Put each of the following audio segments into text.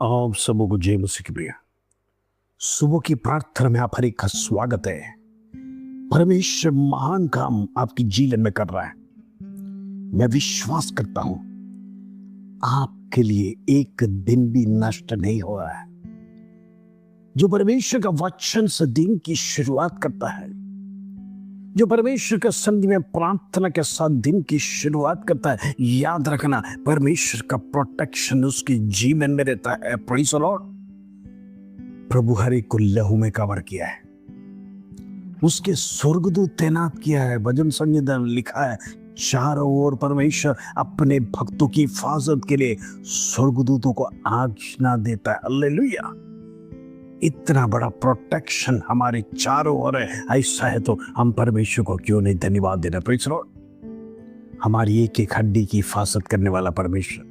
आप सबों को जय मसीह की प्रिय। सुबह की प्रार्थना में आप हर एक का स्वागत है। परमेश्वर महान काम आपकी जीवन में कर रहा है। मैं विश्वास करता हूं आपके लिए एक दिन भी नष्ट नहीं हो रहा है। जो परमेश्वर का वचन से दिन की शुरुआत करता है, जो परमेश्वर के सन्निधि में प्रार्थना के साथ दिन की शुरुआत करता है, याद रखना परमेश्वर का प्रोटेक्शन उसके जीवन में रहता है। Praise the lord. प्रभु हर एक को लहू में कवर किया है, उसके स्वर्गदूत तैनात किया है। भजन संहिता में लिखा है, चारों ओर परमेश्वर अपने भक्तों की हिफाजत के लिए स्वर्गदूतों को आज्ञा देता है। हालेलुया। इतना बड़ा प्रोटेक्शन हमारे चारों ओर है। ऐसा है तो हम परमेश्वर को क्यों नहीं धन्यवाद देना। Praise the Lord. हमारी एक एक हड्डी की हिफाजत करने वाला परमेश्वर,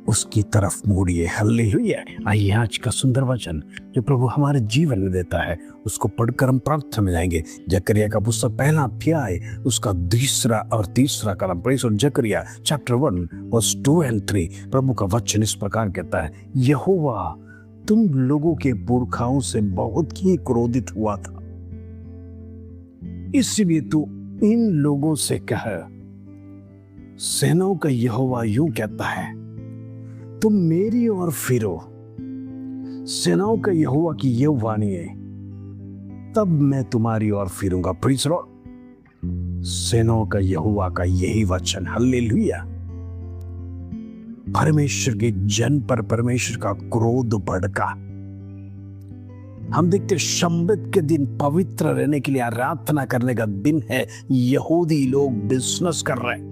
उसकी तरफ मुड़िए। हालेलुया। आइए आज का सुंदर वचन जो प्रभु हमारे जीवन में देता है उसको पढ़कर हम प्रार्थना में जाएंगे। जकरिया का पुस्तक पहला अध्याय उसका दूसरा और तीसरा कलम। Praise the lord. Zechariah chapter 1 verse 2 और 3। प्रभु का वचन इस प्रकार कहता है, यहोवा तुम लोगों के पुरखाओं से बहुत ही क्रोधित हुआ था, इसलिए तू इन लोगों से कह, सेनाओं का यहोवा यूं कहता है, तुम मेरी ओर फिरो। सेनाओं का यहोवा की यह वाणी है, तब मैं तुम्हारी ओर फिरूंगा। Praise the lord. सेनाओं का यहोवा का यही वचन। हालेलुया। परमेश्वर के जन पर परमेश्वर का क्रोध भड़का। हम देखते शम्बत के दिन पवित्र रहने के लिए आराधना करने का दिन है। यहूदी लोग बिजनेस कर रहे हैं।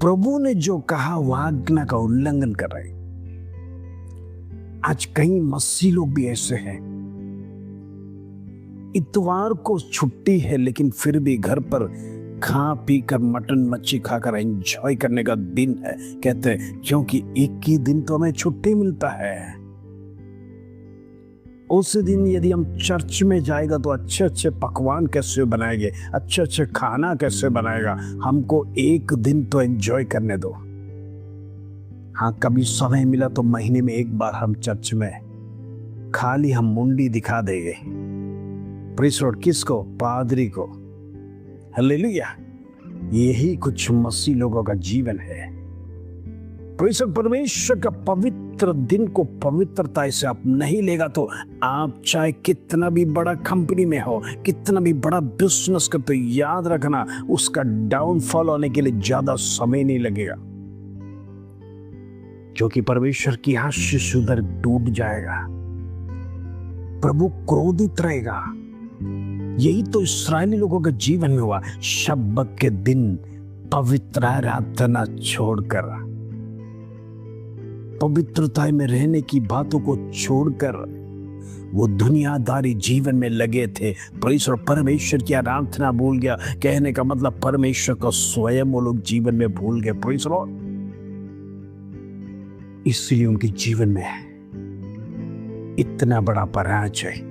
प्रभु ने जो कहा वह आज्ञा का उल्लंघन कर रहे हैं। आज कई मसीह लोग भी ऐसे हैं, इतवार को छुट्टी है लेकिन फिर भी घर पर खा पी कर मटन मच्छी खाकर एंजॉय करने का दिन है। कहते हैं क्योंकि एक ही दिन तो हमें छुट्टी मिलता है। उस दिन यदि हम चर्च में जाएगा तो अच्छे अच्छे पकवान कैसे बनाएंगे, अच्छे अच्छे खाना कैसे बनाएगा। हमको एक दिन तो एंजॉय करने दो। हाँ, कभी समय मिला तो महीने में एक बार हम चर्च में खाली हम मुंडी दिखा देंगे। Priest Lord. किसको? पादरी को। हालेलुया। यही कुछ मसीह लोगों का जीवन है। परमेश्वर का पवित्र दिन को पवित्रता से आप नहीं लेगा तो आप चाहे कितना भी बड़ा कंपनी में हो, कितना भी बड़ा बिजनेस करते हो, याद रखना उसका डाउनफॉल होने के लिए ज्यादा समय नहीं लगेगा, क्योंकि परमेश्वर की आशीष उधर डूब जाएगा। प्रभु क्रोधित रहेगा। यही तो इस्राएली लोगों के जीवन में हुआ। शब्बत के दिन पवित्र आराधना छोड़कर, पवित्रता में रहने की बातों को छोड़कर वो दुनियादारी जीवन में लगे थे। परमेश्वर की आराधना भूल गया। कहने का मतलब परमेश्वर का स्वयं वो लोग जीवन में भूल गए। Praise the Lord. इसलिए उनके जीवन में इतना बड़ा पराजय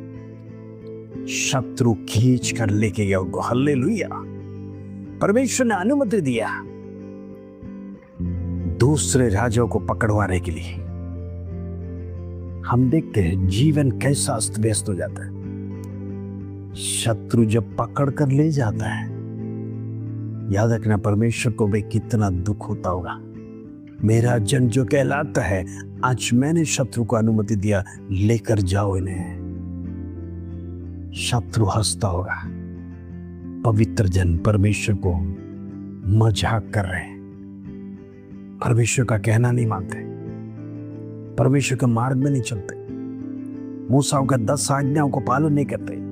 शत्रु खींच कर लेके गया उनको। हालेलुया। परमेश्वर ने अनुमति दिया दूसरे राजाओं को पकड़वाने के लिए। हम देखते हैं जीवन कैसा अस्त व्यस्त हो जाता है। शत्रु जब पकड़ कर ले जाता है, याद रखना परमेश्वर को भी कितना दुख होता होगा। मेरा जन जो कहलाता है, आज मैंने शत्रु को अनुमति दिया, लेकर जाओ इन्हें। शत्रु हंसता होगा। पवित्र जन परमेश्वर को मजाक कर रहे हैं, परमेश्वर का कहना नहीं मानते, परमेश्वर के मार्ग में नहीं चलते, मूसा का 10 आज्ञाओं को पालन नहीं करते,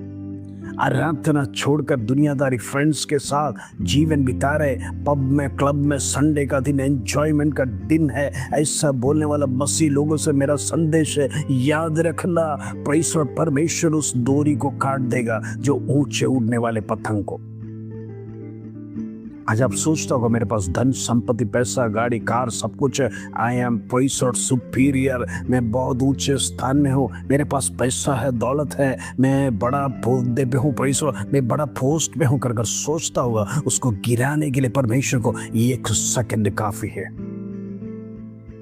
आराधना छोड़कर दुनियादारी फ्रेंड्स के साथ जीवन बिता रहे। पब में, क्लब में, संडे का दिन एंजॉयमेंट का दिन है, ऐसा बोलने वाला मसीह लोगों से मेरा संदेश है, याद रखना परमेश्वर उस डोरी को काट देगा जो ऊंचे उड़ने वाले पतंग को। आज आप सोचता होगा मेरे पास धन संपत्ति, पैसा, गाड़ी, कार, सब कुछ है, आई एम सुपीरियर, मैं बहुत ऊंचे स्थान में हूँ, मेरे पास पैसा है, दौलत है, मैं बड़ा पौधे पे हूँ, मैं बड़ा पोस्ट पे हूँ कर सोचता होगा। उसको गिराने के लिए परमेश्वर को 1 सेकंड काफी है।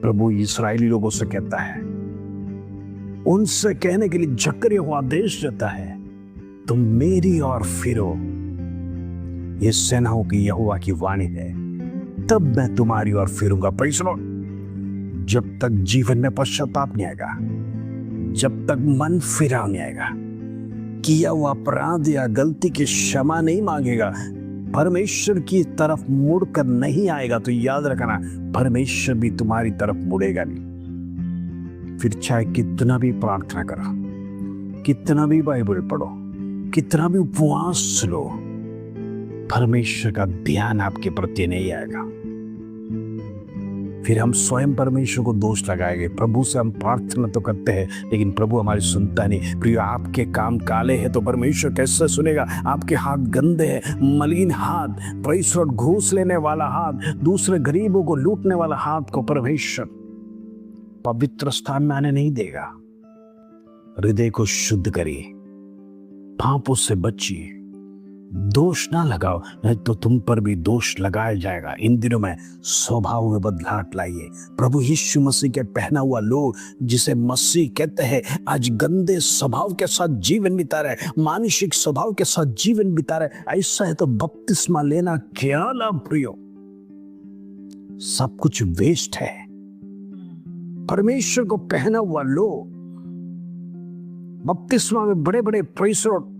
प्रभु इस्राएली लोगों से कहता है, उनसे कहने के लिए जकरिया को आदेश देता है, तुम मेरी ओर फिरो, ये सेनाओं की यहोवा की वाणी है, तब मैं तुम्हारी ओर फिरूंगा। Praise the lord. जब तक जीवन में पश्चाताप नहीं आएगा, जब तक मन फिराव नहीं आएगा, किया हुआ अपराध या गलती की क्षमा नहीं मांगेगा, परमेश्वर की तरफ मुड़कर नहीं आएगा, तो याद रखना परमेश्वर भी तुम्हारी तरफ मुड़ेगा नहीं। फिर चाहे कितना भी प्रार्थना करो, कितना भी बाइबल पढ़ो, कितना भी उपवास लो, परमेश्वर का ध्यान आपके प्रति नहीं आएगा। फिर हम स्वयं परमेश्वर को दोष लगाएंगे। प्रभु से हम प्रार्थना तो करते हैं, लेकिन प्रभु हमारी सुनता नहीं। प्रिय, आपके काम काले हैं तो परमेश्वर कैसे सुनेगा? आपके हाथ गंदे हैं, मलिन हाथ, परमेश्वर घूस लेने वाला हाथ, दूसरे गरीबों को लूटने वाला हाथ को परमेश्वर पवित्र स्थान में आने नहीं देगा। हृदय को शुद्ध करिए, पापों से बचिए, दोष ना लगाओ, नहीं तो तुम पर भी दोष लगाया जाएगा। इन दिनों में स्वभाव में बदलाव लाइए। प्रभु यीशु मसीह के पहना हुआ लोग, जिसे मसीह कहते हैं, आज गंदे स्वभाव के साथ जीवन बिता रहे, मानसिक स्वभाव के साथ जीवन बिता रहे। ऐसा है तो बपतिस्मा लेना क्या लाभ? प्रियो, सब कुछ वेस्ट है। परमेश्वर को पहना हुआ लोग बपतिस्मा में बड़े बड़े प्रेसर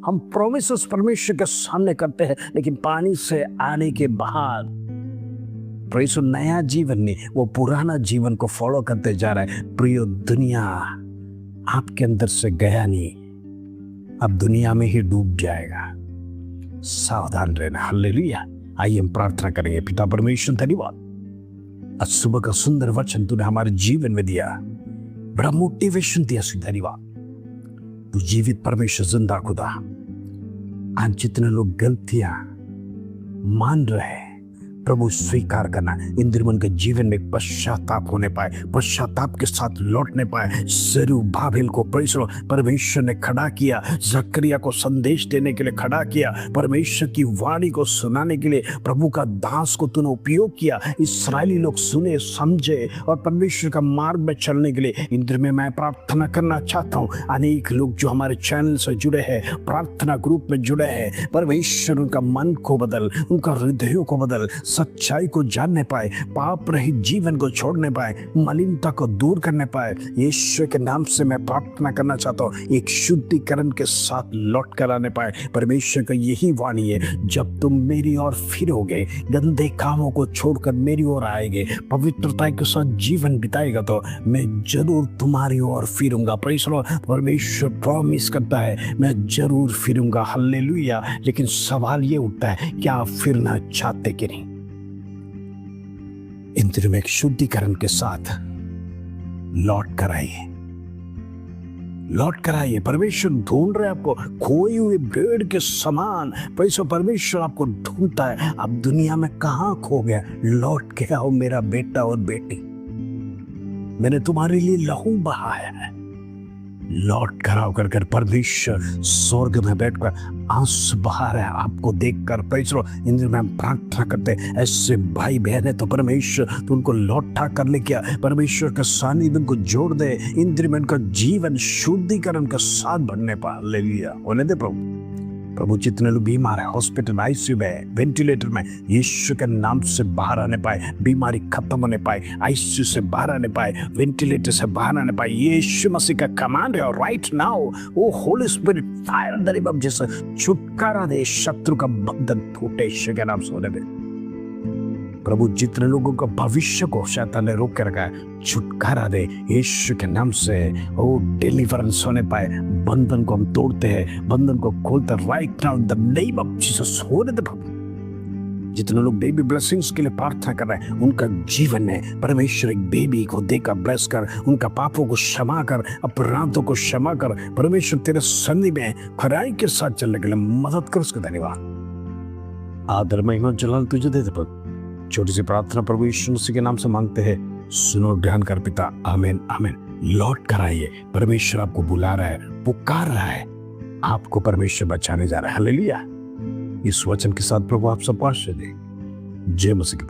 हम प्रोमिसेस परमेश्वर के सामने करते हैं, लेकिन पानी से आने के बाद प्रेसर नया जीवन नहीं, वो पुराना जीवन को फॉलो करते जा रहा है। प्रियो, दुनिया आपके अंदर से गया नहीं, अब दुनिया में ही डूब जाएगा। सावधान रहना। हालेलुया। आइए हम प्रार्थना करेंगे। पिता परमेश्वर, धन्यवाद, आज सुबह का सुंदर वचन तूने हमारे जीवन में दिया, बड़ा मोटिवेशन दिया। धन्यवाद, तू जीवित परमेश्वर, जिंदा खुदा। आज जितने लोग गलतियां मान रहे हैं, प्रभु स्वीकार करना, इन दिनों के जीवन में पश्चाताप होने पाए, पश्चाताप के साथ लौटने पाए। जरुब्बाबिल को परमेश्वर ने खड़ा किया, जकरिया को संदेश देने के लिए खड़ा किया, परमेश्वर की वाणी को सुनाने के लिए प्रभु का दास को तूने उपयोग किया। इस्राएली लोग सुने, समझे और परमेश्वर का मार्ग में चलने के लिए इन दिनों में मैं प्रार्थना करना चाहता हूँ। अनेक लोग जो हमारे चैनल से जुड़े हैं, प्रार्थना ग्रुप में जुड़े हैं, परमेश्वर उनका मन को बदल, उनका हृदयों को बदल, सच्चाई को जानने पाए, पाप रहित जीवन को छोड़ने पाए, मलिनता को दूर करने पाए। यीशु के नाम से मैं प्रार्थना करना चाहता हूँ, एक शुद्धिकरण के साथ लौट कर आने पाए। परमेश्वर का यही वाणी है, जब तुम मेरी ओर फिरोगे, गंदे कामों को छोड़कर मेरी ओर आएंगे, पवित्रता के साथ जीवन बिताएगा, तो मैं जरूर तुम्हारी ओर फिरूंगा। परमेश्वर प्रॉमिस करता है, मैं जरूर फिरूंगा। हालेलुया। लेकिन सवाल ये उठता है, क्या आप फिरना चाहते कि नहीं? इन दिनों में एक शुद्धिकरण के साथ लौट कर आइए, लौट कर आइए। परमेश्वर ढूंढ रहे आपको, खोई हुई भेड़ के समान परमेश्वर आपको ढूंढता है। अब दुनिया में कहां खो गया? लौट के आओ मेरा बेटा और बेटी, मैंने तुम्हारे लिए लहू बहाया है। लौट कर आओ कर परमेश्वर स्वर्ग में बैठकर आंसू बहा रहा है आपको देखकर। इन दिनों में हम प्रार्थना करते हैं, ऐसे भाई बहन है तो परमेश्वर तो उनको लौटा कर लेके आ, परमेश्वर का सानिध्य उनको जोड़ दे। इन दिनों में उनका जीवन शुद्धिकरण के साथ बढ़ने पा ले लिया होने दे प्रभु। प्रभु, जितने लोग बीमार है, हॉस्पिटल में, आईसीयू में, वेंटिलेटर में, यीशु के नाम से बाहर आने पाए, बीमारी खत्म होने पाए, आईसीयू से बाहर आने पाए, वेंटिलेटर से बाहर आने पाए। यीशु मसीह का कमांड है, right now O holy spirit fire in the name of Jesus, छुटकारा दे, शत्रु का बंधन टूटे यीशु के नाम से होने दे। प्रभु, जितने लोगों का भविष्य को शैतान ने रोक के रखा है, छुटकारा दे यीशु के नाम से। ओ डिलीवरेंस होने पाए, बंधन को हम तोड़ते हैं, बंधन को खोलते हैं right now in the name of Jesus होने दे प्रभु। जितने लोग बेबी ब्लेसिंग्स के लिए प्रार्थना कर रहे हैं, उनका जीवन में परमेश्वर एक बेबी को देकर ब्लेस कर, उनका पापों को क्षमा कर, अपराधों को क्षमा कर। परमेश्वर तेरे सन्निधि में खराई के साथ चलने के लिए मदद कर। उसका धन्यवाद, आदर, महिमा, जलाल तुझे दे प्रभु। छोटी सी प्रार्थना प्रभु यीशु मसीह के नाम से मांगते हैं, सुनो ध्यान कर पिता, आमीन आमीन। लौट कर आइए, परमेश्वर आपको बुला रहा है, पुकार रहा है, आपको परमेश्वर बचाने जा रहा है। हालेलुया। इस वचन के साथ प्रभु आप सब आशीष दे। जय मसीह।